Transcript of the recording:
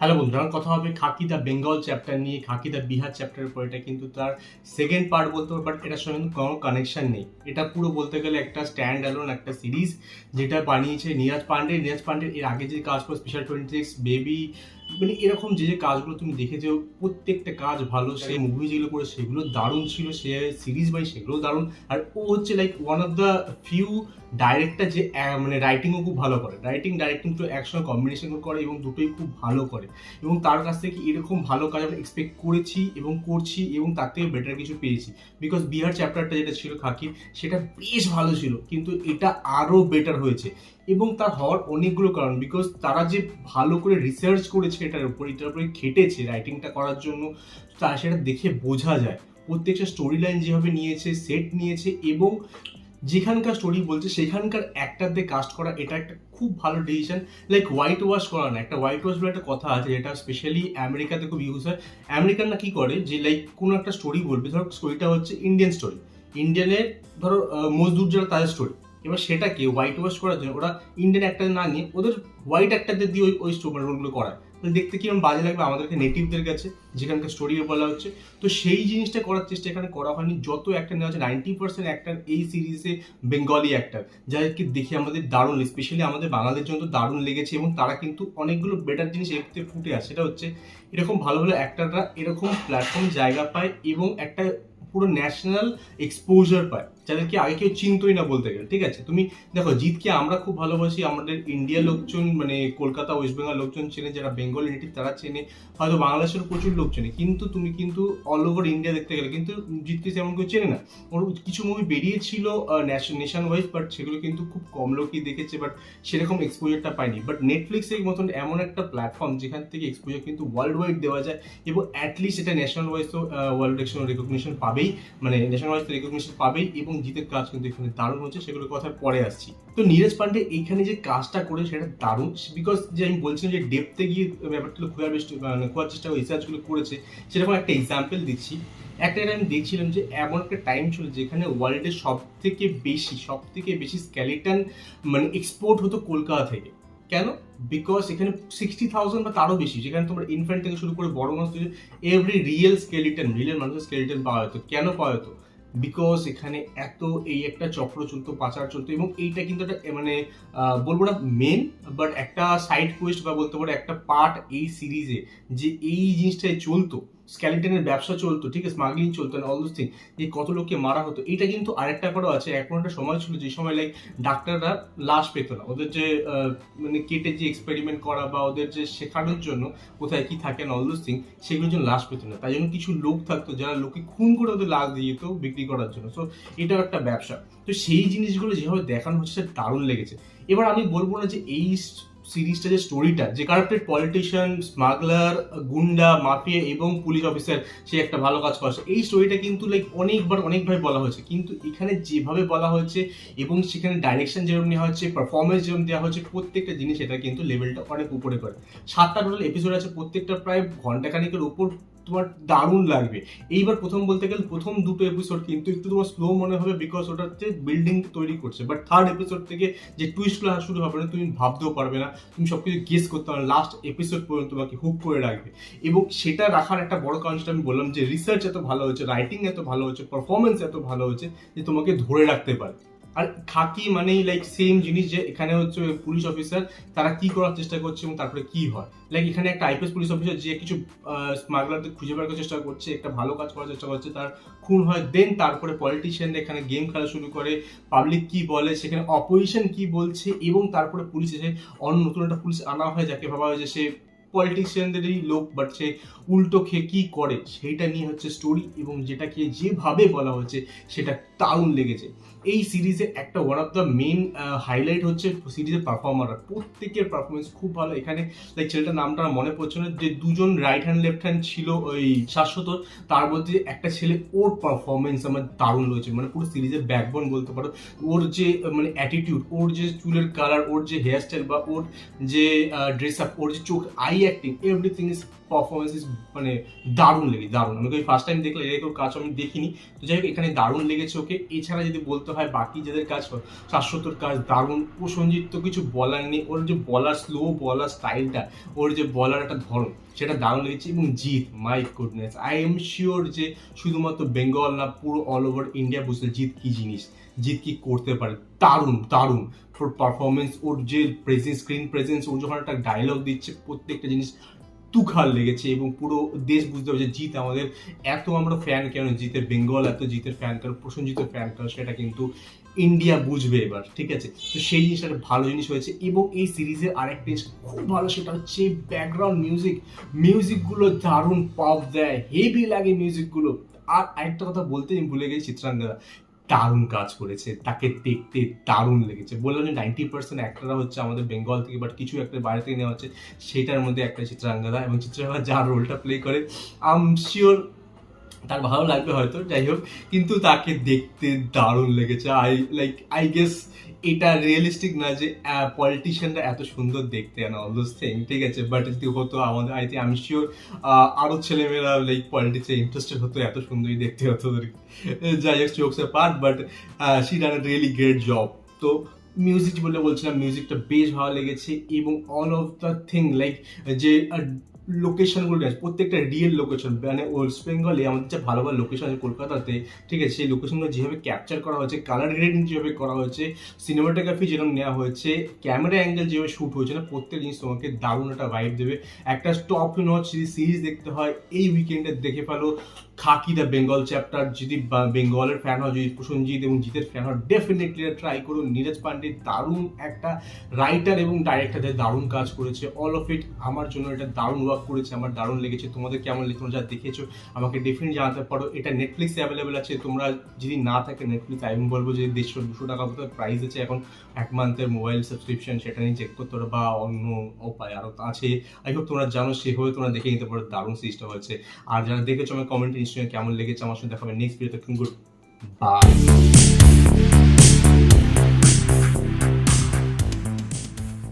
Hello বন্ধুরা, আমার কথা হবে খাকি দ্য বেঙ্গল চ্যাপ্টার নিয়ে। খাকি দ্য বিহার চ্যাপ্টারের পর এটা কিন্তু তার সেকেন্ড পার্ট বলতে পারবো, বাট এটার সঙ্গে কিন্তু কোনো কানেকশন নেই। এটা পুরো বলতে গেলে একটা স্ট্যান্ড অ্যালোন একটা সিরিজ, যেটা বানিয়েছে নীরাজ পান্ডে। নীরাজ পান্ডের এর আগে যে কাজ করে স্পেশাল 26, বেবি, মানে এরকম যে যে কাজগুলো তুমি দেখেছো প্রত্যেকটা কাজ ভালো। সেই মুভি যেগুলো করে সেগুলো দারুণ ছিল, সে সিরিজ বাই সেগুলো দারুণ। আর ও হচ্ছে like one of the few director যে মানে রাইটিংও খুব ভালো করে। ডাইরেক্টিং তো একসঙ্গে কম্বিনেশন করে এবং দুটোই খুব ভালো করে। এবং তার কাছ থেকে এরকম ভালো কাজ আমরা এক্সপেক্ট করেছি এবং করছি, এবং তার থেকে বেটার কিছু পেয়েছি। বিকজ বিহার চ্যাপ্টারটা যেটা ছিল খাকির, সেটা বেশ ভালো ছিল, কিন্তু এটা আরও বেটার হয়েছে। এবং তার হওয়ার অনেকগুলো কারণ, বিকজ তারা যে ভালো করে রিসার্চ করেছে এটার উপরে খেটেছে রাইটিংটা করার জন্য, তা সেটা দেখে বোঝা যায়। প্রত্যেকটা স্টোরি লাইন যেভাবে নিয়েছে, সেট নিয়েছে, এবং যেখানকার স্টোরি বলছে সেখানকার অ্যাক্টার দিয়ে কাস্ট করা, এটা একটা খুব ভালো ডিসিশন। লাইক হোয়াইট ওয়াশ করা না, একটা হোয়াইট ওয়াশ বলে একটা কথা আছে, যেটা স্পেশালি আমেরিকাতে খুব ইউজ হয়। আমেরিকানরা কি করে, যে লাইক কোনো একটা স্টোরি বলবে, ধরো স্টোরিটা হচ্ছে ইন্ডিয়ান স্টোরি, ইন্ডিয়ানের ধরো মজদুর যারা তাদের স্টোরি, এবার সেটাকে হোয়াইট ওয়াশ করার জন্য ওরা ইন্ডিয়ান অ্যাক্টার না নিয়ে ওদের হোয়াইট অ্যাক্টারদের দিয়ে ওই রোলগুলো করায়। দেখতে কিরকম বাজে লাগবে আমাদেরকে নেটিভদের কাছে, যেখানকার স্টোরি বলা হচ্ছে। তো সেই জিনিসটা করার চেষ্টা এখানে করা হয়নি। যত অ্যাক্টার নেওয়া হচ্ছে 90% অ্যাক্টার এই সিরিজে বেঙ্গলি অ্যাক্টার, যাদেরকে দেখে আমাদের দারুণ, স্পেশালি আমাদের বাংলাদেশের জন্য দারুণ লেগেছে। এবং তারা কিন্তু অনেকগুলো বেটার জিনিস এতে ফুটে আসে। সেটা হচ্ছে এরকম ভালো ভালো অ্যাক্টাররা এরকম প্ল্যাটফর্ম জায়গা পায় এবং একটা পুরো ন্যাশনাল এক্সপোজার পায়, যাদেরকে আগে কেউ চিনতই না বলতে গেলে। ঠিক আছে, তুমি দেখো জিতকে আমরা খুব ভালোবাসি, আমাদের ইন্ডিয়ার লোকজন মানে কলকাতা ওয়েস্ট বেঙ্গল লোকজন চেনে, যারা বেঙ্গল নেটিভ তারা চেনে, হয়তো বাংলাদেশের প্রচুর লোক চেনে, কিন্তু তুমি কিন্তু অল ওভার ইন্ডিয়া দেখতে গেলে কিন্তু জিতকে তেমন কেউ চেনে না। ওর কিছু মুভি বেরিয়েছিল নেশন ওয়াইজ, বাট সেগুলো কিন্তু খুব কম লোকই দেখেছে, বাট সেরকম এক্সপোজারটা পায়নি। বাট নেটফ্লিক্সের মতন এমন একটা প্ল্যাটফর্ম যেখান থেকে এক্সপোজার কিন্তু ওয়ার্ল্ড ওয়াইড দেওয়া যায়, এবং অ্যাটলিস্ট এটা ন্যাশনাল ওয়াইজ তো ওয়ার্ল্ড রেকগনিশন পাবেই, মানে ন্যাশনাল ওয়াইজ তো রেকগনিশন পাবেই। এবং জিতের কাজ কিন্তু এখানে দারুণ হচ্ছে, সেগুলোর কথা পরে আসছি। তো নীরজ পান্ডে এইখানে যে কাজটা করে সেটা দারুণ, বিকজ যে আমি বলছিলাম যে ডেপথে গিয়ে ব্যাপারগুলো খোঁজার চেষ্টা করে রিসার্চগুলো করেছে, সেরকম একটা এক্সাম্পল দিচ্ছি। একটা আমি দেখছিলাম যে এমন একটা টাইম ছিল যেখানে ওয়ার্ল্ডের সব থেকে বেশি স্কেলিটন মানে এক্সপোর্ট হতো কলকাতা থেকে। কেন? বিকজ এখানে 60,000 বা তারও বেশি, যেখানে তোমার ইনফ্যান্ট থেকে শুরু করে বড় মানুষ, এভরি রিয়েল মানুষের স্কেলিটন পাওয়া যেত। কেন পাওয়া যেত? বিকজ এখানে এত এই একটা চক্র চলতো, পাচার চলতো। এবং এইটা কিন্তু একটা মানে বলবো না মেন, বাট একটা সাইড কোয়েস্ট বা বলতে পারো একটা পার্ট এই সিরিজে, যে এই জিনিসটাই চলতো, স্ক্যালিটনের ব্যবসা চলতো, ঠিক আছে, স্মাগলিং চলতো, অল দোজ থিং, যে কত লোককে মারা হতো। এটা কিন্তু আরেকটা ব্যাপারও আছে। এখন একটা সময় ছিল যে সময় লাইক ডাক্তাররা লাশ পেত না, ওদের যে মানে কেটে যে এক্সপেরিমেন্ট করা বা ওদের যে শেখানোর জন্য কোথায় কি থাকে না অল দোজ থিং, সেগুলোর জন্য লাশ পেত না। তাই জন্য কিছু লোক থাকতো যারা লোকে খুন করে ওদের লাশ দিয়ে যেত বিক্রি করার জন্য। সো এটাও একটা ব্যবসা। তো সেই জিনিসগুলো যেভাবে দেখানো হচ্ছে সেটা দারুণ লেগেছে। এবার আমি বলবো না যে এই সিরিজটা যে স্টোরিটা, যে কারাপ্টেড পলিটিশিয়ান, স্মাগলার, গুন্ডা, মাফিয়া এবং পুলিশ অফিসার সে একটা ভালো কাজ করছে, এই স্টোরিটা কিন্তু লাইক অনেকভাবে বলা হয়েছে, কিন্তু এখানে যেভাবে বলা হয়েছে এবং সেখানে ডাইরেকশন যেরকম নেওয়া হচ্ছে, পারফরমেন্স যেরকম দেওয়া হচ্ছে, প্রত্যেকটা জিনিস এটা কিন্তু লেভেলটা অনেক উপরে করে। 7টা টোটাল এপিসোড আছে, প্রত্যেকটা প্রায় ঘন্টাখানিকের উপর, তোমার দারুণ লাগবে। এইবার প্রথম বলতে গেলে প্রথম দুটো এপিসোড কিন্তু একটু তোমার স্লো মনে হবে, বিকজ ওটাতে বিল্ডিং তৈরি করছে। বাট থার্ড এপিসোড থেকে যে টুইস্টগুলো শুরু হবে না, তুমি ভাবতেও পারবে না, তুমি সবকিছু গেস করতে পারবে, লাস্ট এপিসোড পর্যন্ত তোমাকে হুক করে রাখবে। এবং সেটা রাখার একটা বড় কারণ যেটা আমি বললাম, যে রিসার্চ এত ভালো হয়েছে, রাইটিং এত ভালো হয়েছে, পারফরমেন্স এত ভালো হয়েছে, যে তোমাকে ধরে রাখতে পারে। আর খাকি মানেই লাইক সেম জিনিস, যে এখানে হচ্ছে পুলিশ অফিসার, তারা কি করার চেষ্টা করছে এবং তারপরে কি হয়। লাইক এখানে একটা আইপিএস পুলিশ অফিসার যে কিছু স্মাগলারদের খুঁজে বের করার চেষ্টা করছে, একটা ভালো কাজ করার চেষ্টা করছে, তার খুন হয়। দেন তারপরে পলিটিশিয়ানরা এখানে গেম খেলা শুরু করে, পাবলিক কি বলে, সেখানে অপোজিশন কি বলছে, এবং তারপরে পুলিশ এসে অন্য নতুন একটা পুলিশ আনা হয়, যাকে ভাবা হয় যে সে পলিটিশিয়ানদেরই লোক, বাট সে উল্টো খেয়ে কি করে সেইটা নিয়ে হচ্ছে স্টোরি। এবং যেটাকে যেভাবে বলা হচ্ছে সেটা দারুণ লেগেছে। এই সিরিজে একটা one of the main highlight হচ্ছে সিরিজের পারফর্মাররা, প্রত্যেকের পারফরমেন্স খুব ভালো। এখানে লাইক ছেলেটার নামটা আমার মনে পড়ছে না, যে দুজন রাইট হ্যান্ড লেফট হ্যান্ড ছিল ওই শাশ্বত, তার মধ্যে একটা ছেলে, ওর পারফরমেন্স আমার দারুণ রয়েছে, মানে পুরো সিরিজের ব্যাকবোন বলতে পারো। ওর যে মানে অ্যাটিটিউড, ওর যে চুলের কালার, ওর যে হেয়ারস্টাইল, বা ওর যে ড্রেস আপ, ওর যে চোখ, I acting, everything is performance is মানে দারুণ লেগে দারুণ। আমি ওই ফার্স্ট টাইম দেখলে এরকম কাজ আমি দেখিনি। তো যাই হোক, এখানে দারুণ লেগেছে ওকে। এছাড়া যদি বলতে ভাই বাকি যাদের কাজ শাশ্বতর কাজ দারুণ, প্রসেনজিৎ তো কিছু বলার নেই, ওর যে বলার স্লো বলার স্টাইলটা, ওর যে বলার একটা ধরন সেটা দারুণ লেগেছে। এবং Jeet, my goodness, I am sure যে শুধুমাত্র বেঙ্গল না পুরো অল ওভার ইন্ডিয়া বুঝতে জিৎ কি জিনিস, জিৎ কি করতে পারে, দারুণ দারুণ ওর পারফরমেন্স, ওর যে প্রেজেন্স, স্ক্রিন প্রেজেন্স, ওর যখন একটা ডায়লগ দিচ্ছে প্রত্যেকটা জিনিস তুখার লেগেছে। এবং পুরো দেশ বুঝতে পারছে জিৎ আমাদের এত আমরা ফ্যান কেন, জিতের বেঙ্গল এত জিতের ফ্যান কেন, প্রসেনজিতের ফ্যান কেন, সেটা কিন্তু ইন্ডিয়া বুঝবে এবার, ঠিক আছে। তো সেই জিনিসটা একটা ভালো জিনিস হয়েছে। এবং এই সিরিজের আরেকটা জিনিস খুব ভালো, সেটা হচ্ছে ব্যাকগ্রাউন্ড মিউজিকগুলো দারুণ পপ দেয়, হেভি লাগে মিউজিকগুলো। আর আরেকটা কথা বলতে আমি ভুলে গেছি, চিত্রাঙ্গদা দারুণ কাজ করেছে, তাকে দেখতে দারুণ লেগেছে। বললাম যে 90% অ্যাক্টররা হচ্ছে আমাদের বেঙ্গল থেকে, বাট কিছু একটা বাইরে থেকে নেওয়া হচ্ছে, সেটার মধ্যে একটা চিত্রাঙ্গদা। এবং চিত্রাঙ্গদা যার রোলটা প্লে করে আই এম শিওর তার ভালো লাগবে হয়তো, যাই হোক, কিন্তু তাকে দেখতে দারুণ লেগেছে। আই গেস এটা রিয়েলিস্টিক না যে পলিটিশিয়ানরা এত সুন্দর দেখতে না অল দোজ থিং, ঠিক আছে। বাট যদি হতো আমাদের, আমি শিওর আরও ছেলেমেয়েরা পলিটিক্সে ইন্টারেস্টেড হতো, এত সুন্দরই দেখতে হতো ওদেরকে। যাই হোক, jokes part, but she done a really great job. তো মিউজিক বলে বলছিলাম, মিউজিকটা বেশ ভালো লেগেছে। এবং অল অফ দ্য থিং যে লোকেশনগুলো আছে প্রত্যেকটা রিয়েল লোকেশন, মানে ওয়েস্ট বেঙ্গলে আমাদের যে ভালো ভালো লোকেশন আছে কলকাতাতে, ঠিক আছে, সেই লোকেশনগুলো যেভাবে ক্যাপচার করা হয়েছে, কালার গ্রেডিং যেভাবে করা হয়েছে, সিনেমাটোগ্রাফি যেরকম নেওয়া হয়েছে, ক্যামেরা অ্যাঙ্গেল যেভাবে শ্যুট হয়েছে না, প্রত্যেক জিনিস তোমাকে দারুণ একটা ভাইব দেবে। একটা টপ নচ যদি সিরিজ দেখতে হয় এই উইকেন্ডে দেখে ফেলো খাকি দ্য বেঙ্গল চ্যাপ্টার। যদি বেঙ্গলের ফ্যান হয়, যদি প্রসেনজিৎ এবং জিতের ফ্যান হয়, ডেফিনেটলি ট্রাই করুন। নীরজ পান্ডে দারুণ একটা রাইটার এবং ডাইরেক্টরদের দারুণ কাজ করেছে, অল অফ ইট আমার জন্য এটা দারুণ ওয়ার্ক করেছে, আমার দারুণ লেগেছে। তোমাদের কেমন লেগেছে, তোমরা যা দেখেছো আমাকে ডেফিনেটলি জানাতে পারো। এটা নেটফ্লিক্সে অ্যাভেলেবেল আছে, তোমরা যদি না থাকে নেটফ্লিক্স, আমি বলবো যে 150-200 টাকা মতো প্রাইস আছে এখন এক মান্থের মোবাইল সাবস্ক্রিপশন, সেটা নিয়ে চেক করতে পারো, বা অন্য উপায় আরও আছে। আই হোপ তোমরা জানো, সেভাবে তোমরা দেখে নিতে পারো, দারুণ সিরিজটা হয়েছে। আর যারা দেখেছো আমার কমেন্টে নিশ্চয়ই কেমন লেগেছে আমার সাথে দেখাবে নেক্সট ভিডিওতে। Good bye.